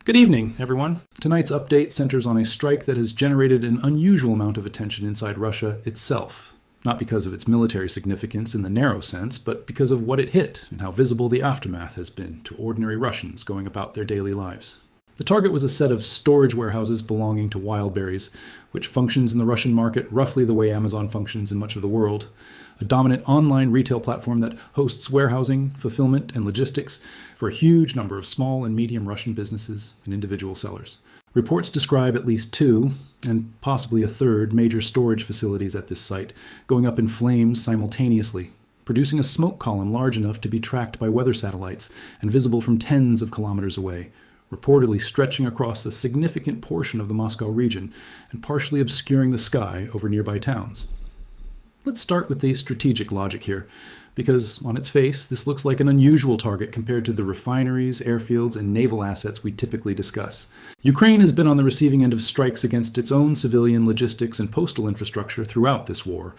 Good evening, everyone. Tonight's update centers on a strike that has generated an unusual amount of attention inside Russia itself. Not because of its military significance in the narrow sense, but because of what it hit and how visible the aftermath has been to ordinary Russians going about their daily lives. The target was a set of storage warehouses belonging to Wildberries, which functions in the Russian market roughly the way Amazon functions in much of the world, a dominant online retail platform that hosts warehousing, fulfillment, and logistics for a huge number of small and medium Russian businesses and individual sellers. Reports describe at least 2, and possibly a third, major storage facilities at this site going up in flames simultaneously, producing a smoke column large enough to be tracked by weather satellites and visible from tens of kilometers away, reportedly stretching across a significant portion of the Moscow region and partially obscuring the sky over nearby towns. Let's start with the strategic logic here, because on its face, this looks like an unusual target compared to the refineries, airfields, and naval assets we typically discuss. Ukraine has been on the receiving end of strikes against its own civilian logistics and postal infrastructure throughout this war,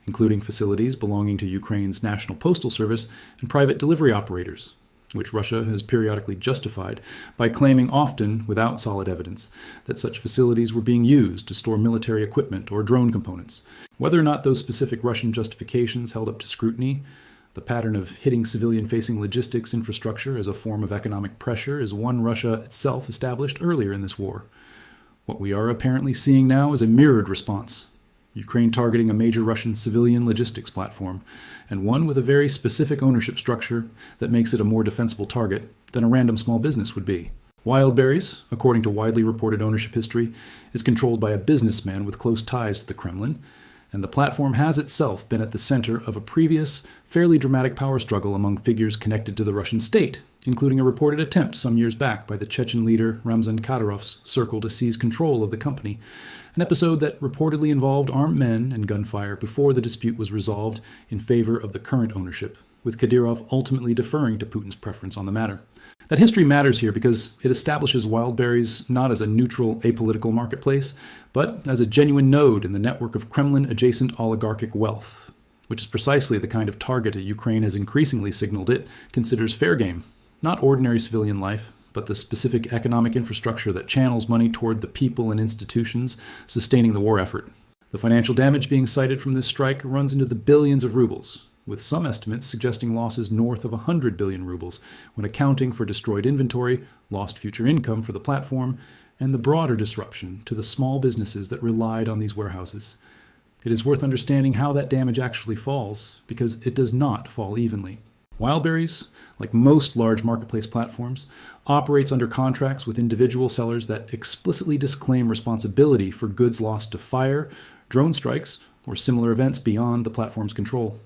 including facilities belonging to Ukraine's National Postal Service and private delivery operators, which Russia has periodically justified by claiming, often without solid evidence, that such facilities were being used to store military equipment or drone components. Whether or not those specific Russian justifications held up to scrutiny, the pattern of hitting civilian-facing logistics infrastructure as a form of economic pressure is one Russia itself established earlier in this war. What we are apparently seeing now is a mirrored response. Ukraine targeting a major Russian civilian logistics platform, and one with a very specific ownership structure that makes it a more defensible target than a random small business would be. Wildberries, according to widely reported ownership history, is controlled by a businessman with close ties to the Kremlin, and the platform has itself been at the center of a previous, fairly dramatic power struggle among figures connected to the Russian state, including a reported attempt some years back by the Chechen leader Ramzan Kadyrov's circle to seize control of the company, an episode that reportedly involved armed men and gunfire before the dispute was resolved in favor of the current ownership, with Kadyrov ultimately deferring to Putin's preference on the matter. That history matters here because it establishes Wildberries not as a neutral, apolitical marketplace, but as a genuine node in the network of Kremlin-adjacent oligarchic wealth, which is precisely the kind of target Ukraine has increasingly signaled it considers fair game, not ordinary civilian life, but the specific economic infrastructure that channels money toward the people and institutions sustaining the war effort. The financial damage being cited from this strike runs into the billions of rubles, with some estimates suggesting losses north of 100 billion rubles when accounting for destroyed inventory, lost future income for the platform, and the broader disruption to the small businesses that relied on these warehouses. It is worth understanding how that damage actually falls, because it does not fall evenly. Wildberries, like most large marketplace platforms, operates under contracts with individual sellers that explicitly disclaim responsibility for goods lost to fire, drone strikes, or similar events beyond the platform's control.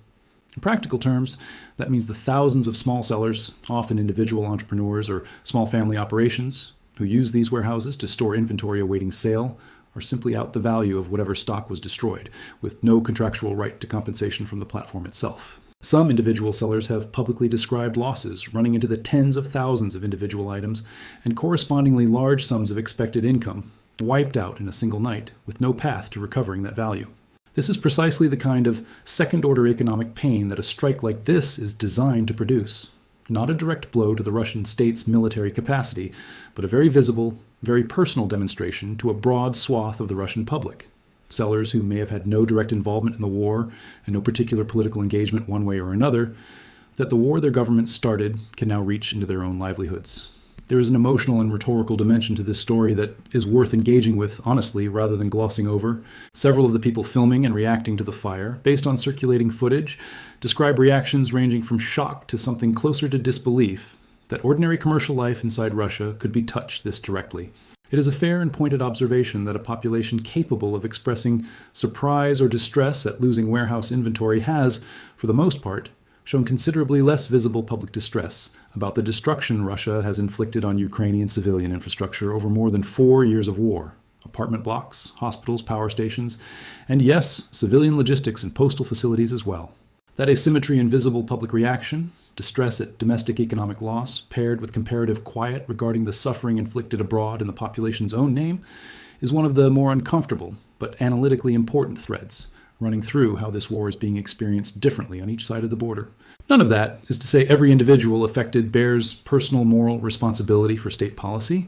In practical terms, that means the thousands of small sellers, often individual entrepreneurs or small family operations, who use these warehouses to store inventory awaiting sale, are simply out the value of whatever stock was destroyed, with no contractual right to compensation from the platform itself. Some individual sellers have publicly described losses running into the tens of thousands of individual items and correspondingly large sums of expected income wiped out in a single night, with no path to recovering that value. This is precisely the kind of second-order economic pain that a strike like this is designed to produce. Not a direct blow to the Russian state's military capacity, but a very visible, very personal demonstration to a broad swath of the Russian public. Sellers who may have had no direct involvement in the war and no particular political engagement one way or another, that the war their government started can now reach into their own livelihoods. There is an emotional and rhetorical dimension to this story that is worth engaging with, honestly, rather than glossing over. Several of the people filming and reacting to the fire, based on circulating footage, describe reactions ranging from shock to something closer to disbelief that ordinary commercial life inside Russia could be touched this directly. It is a fair and pointed observation that a population capable of expressing surprise or distress at losing warehouse inventory has, for the most part, shown considerably less visible public distress about the destruction Russia has inflicted on Ukrainian civilian infrastructure over more than 4 years of war. Apartment blocks, hospitals, power stations, and yes, civilian logistics and postal facilities as well. That asymmetry in visible public reaction, distress at domestic economic loss, paired with comparative quiet regarding the suffering inflicted abroad in the population's own name, is one of the more uncomfortable but analytically important threads running through how this war is being experienced differently on each side of the border. None of that is to say every individual affected bears personal moral responsibility for state policy,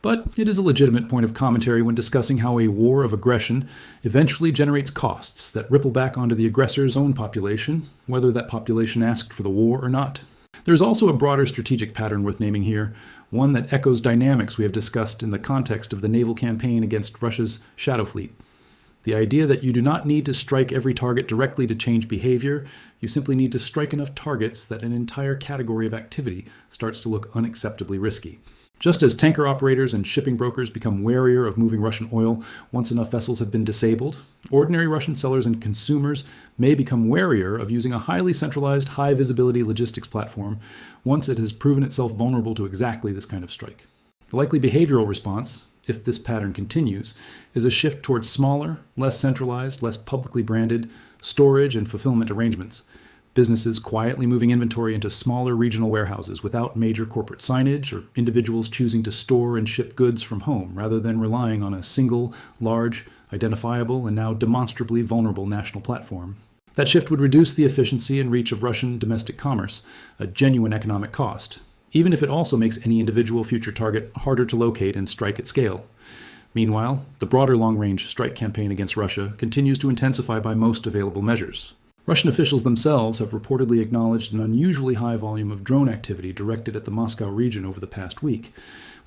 But it is a legitimate point of commentary when discussing how a war of aggression eventually generates costs that ripple back onto the aggressor's own population, whether that population asked for the war or not. There is also a broader strategic pattern worth naming here, one that echoes dynamics we have discussed in the context of the naval campaign against Russia's Shadow Fleet. The idea that you do not need to strike every target directly to change behavior, you simply need to strike enough targets that an entire category of activity starts to look unacceptably risky. Just as tanker operators and shipping brokers become warier of moving Russian oil once enough vessels have been disabled, ordinary Russian sellers and consumers may become warier of using a highly centralized, high-visibility logistics platform once it has proven itself vulnerable to exactly this kind of strike. The likely behavioral response, if this pattern continues, is a shift towards smaller, less centralized, less publicly branded storage and fulfillment arrangements. Businesses quietly moving inventory into smaller regional warehouses without major corporate signage, or individuals choosing to store and ship goods from home rather than relying on a single, large, identifiable, and now demonstrably vulnerable national platform. That shift would reduce the efficiency and reach of Russian domestic commerce, a genuine economic cost, even if it also makes any individual future target harder to locate and strike at scale. Meanwhile, the broader long-range strike campaign against Russia continues to intensify by most available measures. Russian officials themselves have reportedly acknowledged an unusually high volume of drone activity directed at the Moscow region over the past week,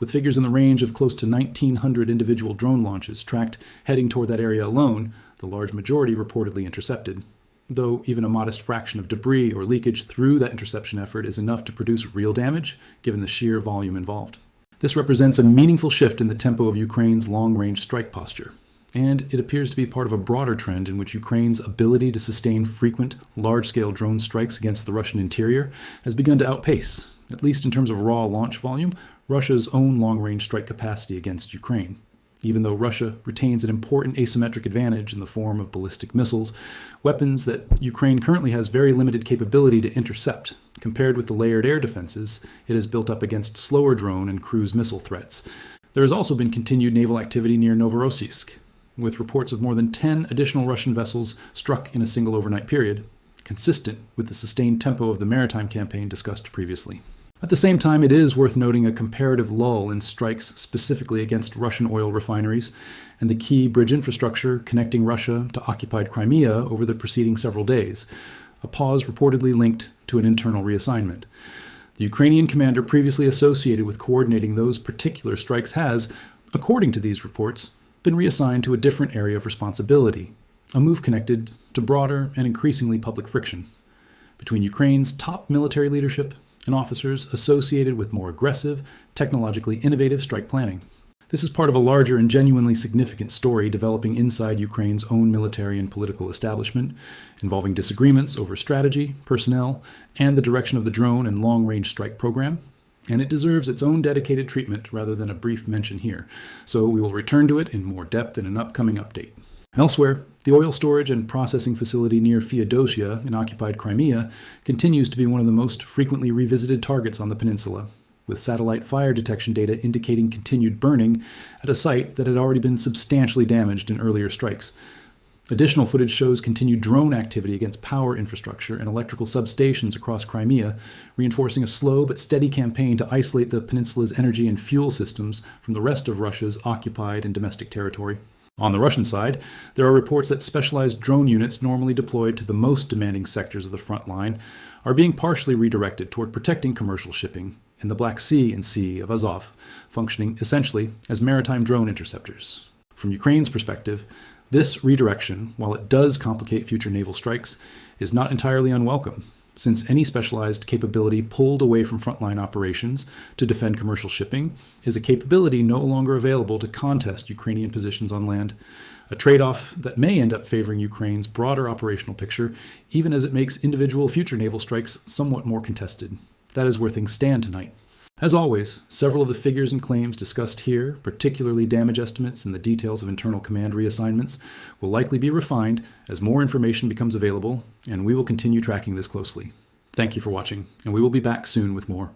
with figures in the range of close to 1,900 individual drone launches tracked heading toward that area alone, the large majority reportedly intercepted. Though even a modest fraction of debris or leakage through that interception effort is enough to produce real damage, given the sheer volume involved. This represents a meaningful shift in the tempo of Ukraine's long-range strike posture. And it appears to be part of a broader trend in which Ukraine's ability to sustain frequent, large-scale drone strikes against the Russian interior has begun to outpace, at least in terms of raw launch volume, Russia's own long-range strike capacity against Ukraine. Even though Russia retains an important asymmetric advantage in the form of ballistic missiles, weapons that Ukraine currently has very limited capability to intercept, compared with the layered air defenses it has built up against slower drone and cruise missile threats. There has also been continued naval activity near Novorossiysk, with reports of more than 10 additional Russian vessels struck in a single overnight period, consistent with the sustained tempo of the maritime campaign discussed previously. At the same time, it is worth noting a comparative lull in strikes specifically against Russian oil refineries and the key bridge infrastructure connecting Russia to occupied Crimea over the preceding several days, a pause reportedly linked to an internal reassignment. The Ukrainian commander previously associated with coordinating those particular strikes has, according to these reports, been reassigned to a different area of responsibility, a move connected to broader and increasingly public friction between Ukraine's top military leadership and officers associated with more aggressive, technologically innovative strike planning. This is part of a larger and genuinely significant story developing inside Ukraine's own military and political establishment, involving disagreements over strategy, personnel, and the direction of the drone and long-range strike program. And it deserves its own dedicated treatment rather than a brief mention here, so we will return to it in more depth in an upcoming update. Elsewhere, the oil storage and processing facility near Feodosia in occupied Crimea continues to be one of the most frequently revisited targets on the peninsula, with satellite fire detection data indicating continued burning at a site that had already been substantially damaged in earlier strikes. Additional footage shows continued drone activity against power infrastructure and electrical substations across Crimea, reinforcing a slow but steady campaign to isolate the peninsula's energy and fuel systems from the rest of Russia's occupied and domestic territory. On the Russian side, there are reports that specialized drone units normally deployed to the most demanding sectors of the front line are being partially redirected toward protecting commercial shipping in the Black Sea and Sea of Azov, functioning essentially as maritime drone interceptors. From Ukraine's perspective, this redirection, while it does complicate future naval strikes, is not entirely unwelcome, since any specialized capability pulled away from frontline operations to defend commercial shipping is a capability no longer available to contest Ukrainian positions on land, a trade-off that may end up favoring Ukraine's broader operational picture, even as it makes individual future naval strikes somewhat more contested. That is where things stand tonight. As always, several of the figures and claims discussed here, particularly damage estimates and the details of internal command reassignments, will likely be refined as more information becomes available, and we will continue tracking this closely. Thank you for watching, and we will be back soon with more.